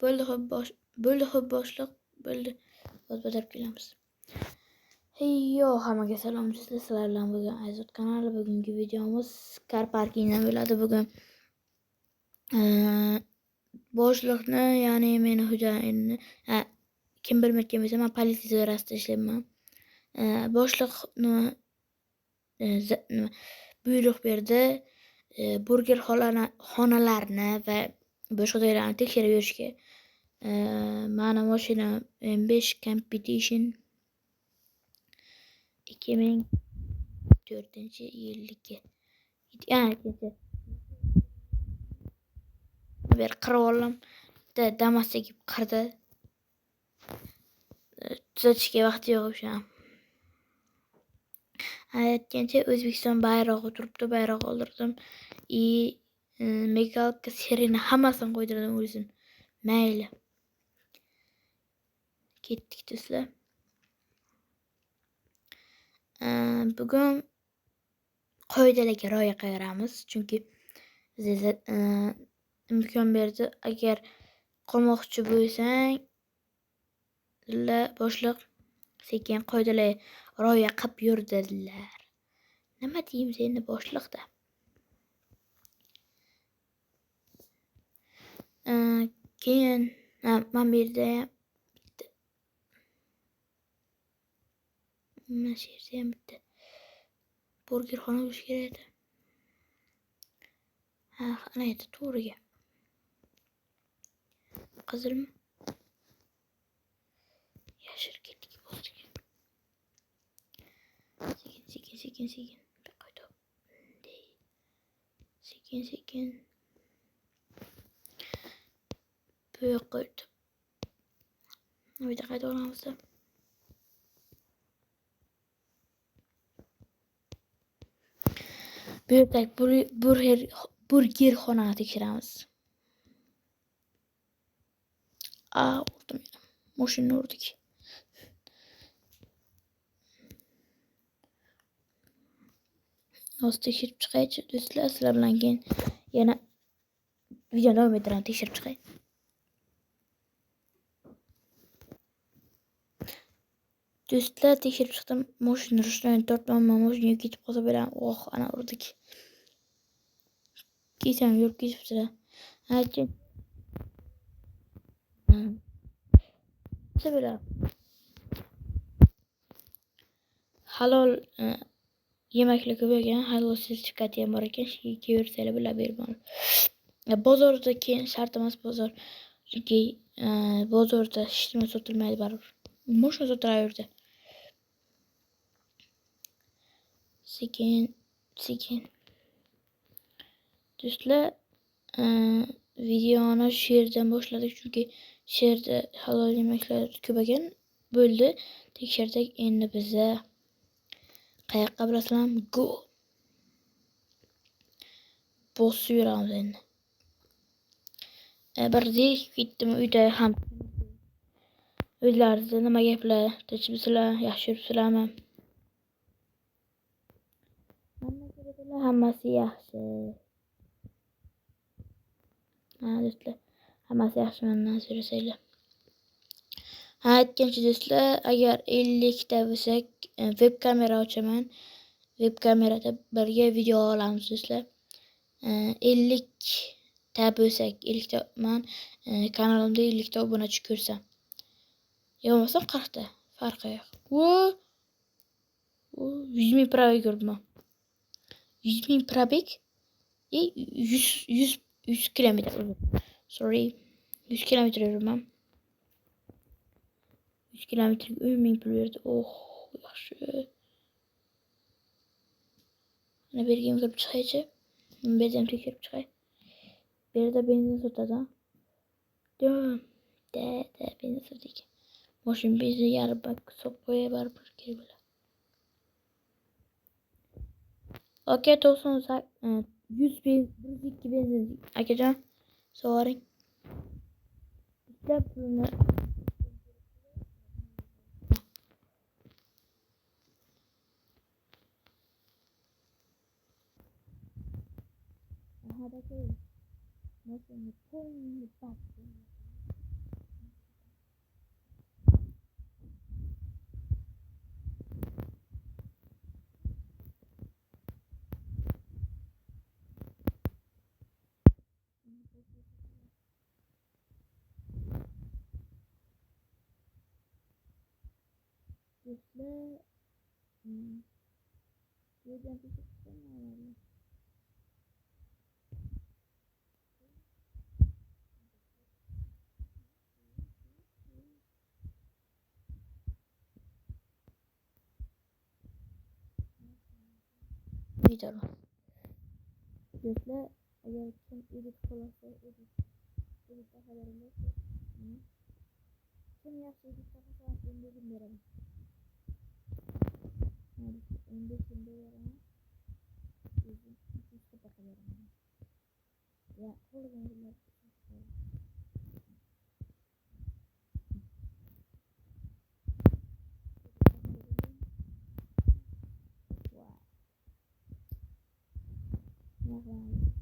Bo'ldi xo'p boshliq. Bo'ldi. O'z bajarib kelamiz. Heyyo, hammaga salom. Sizlar bilan bugun Azot kanali. Bugungi videomiz car parkingdan bo'ladi. Bugun boshliqni, ya'ni meni xo'jayinni, kim bilmayotgan bo'lsa, men politsiya idorasida ishlayman. Boshliqni buyruq berdi. Burger xonalarni va boshqa joylarni tekshirib yurishga. Mana mashina M5 Competition 2004-yilniki. Bir qirib Damas'ga qirdi. Tuzatishga vaqti yo'q o'sha. Aytgancha O'zbekiston bayrog'i turibdi, bayroq oldirdim. Migalka sirena hammasini qo'ydirdim o'zim. Mayli. Ketdik do'stlar. Bugun qoidalarga rioya qilamiz, chunki bizga imkon berdi. Agar qolmoqchi bo'lsang, boshliq sekin qoidalarga rioya qilib yur dedilar. Nima deymiz endi boshliqda? Keyin men bu yerda mana shu yerda ham bitta burger xona bo'lishi kerak edi. Ana yerda to'g'riga. Qizilmi? Yashir ketdik bosdiga. Sekin. Qayta. Sekin. Bu yoqqa o'tib. Bu yerda qayta olamiz. Bu yerda burger xonani tekshiramiz. Urdim. Mashinani urdik. Hozir tekshirib chiqaychi do'stlar, sizlar bilan keyin yana video davom ettiraman, tekshirib chiqay. Do'stlar, tekshirib chiqdim. Mashina rushlarini tortmanman, mashinaga ketib qolsa bilan, ana urdik. Kesam yurib ketibsizlar. Aytchi. Sizlar halol yemaklar ko'p ekan, halol sertifikati ham bor ekan, kelaversanglar bilib berman. Bozorda keyin shart emas bozor. Chunki bozorda hech nima sotilmaydi baribir. Mashina sotilaverdi. Sekin. Do'stlar, videoni shu yerdan boshladik, chunki shu yerda halol yemeklar ko'p ekan. Bo'ldi, tekshirdik. Endi biza qayoqqa bilasizlarmi? Go. Bosib yuramiz endi. Birdek ketdim uyda ham. O'zlaringizda nima gaplar? Tinchmisizlar? Yaxshi yuribsizlarmi? Hammasi yaxshi. Do'stlar, hammasi yaxshi, mendan so'rasanglar. Aytgancha do'stlar, agar 50 ta bo'lsak, web kamera ochaman. Web kamerada birga video olamiz do'stlar. 50 ta bo'lsak, 50 ta men kanalimda 50 ta obunachi ko'rsam. Yo'qmasa 40 ta, farqi yo'q. 100 ming probek ko'rdim. 100 ming probek? 100 kilometr. Sorry. 100 kilometr yuraman. 100 kilometrga 10 ming pul berdi. Yaxshi. Ana bergim kirib chiqaychi. Bezam tekshirib chiqay. Bu yerda benzin sotadi. Da benzin sotadi. Mashina benzin yarib bak hisob qo'yay baribir kerak bo'ladi. Okey, 100 102 benzin. Akajon, so'ring. Bitta pulni mashina to'yni do'stlar, videoni to'xtatib videolar. Do'stlar, agar kim edit qilsa, editda xabaringiz olsun. Kim yaxshi edit qilsa, endi beraman. 15 kunda beraman. O'zim 3 qilib beraman. Ya, qo'lgan kunlar wow.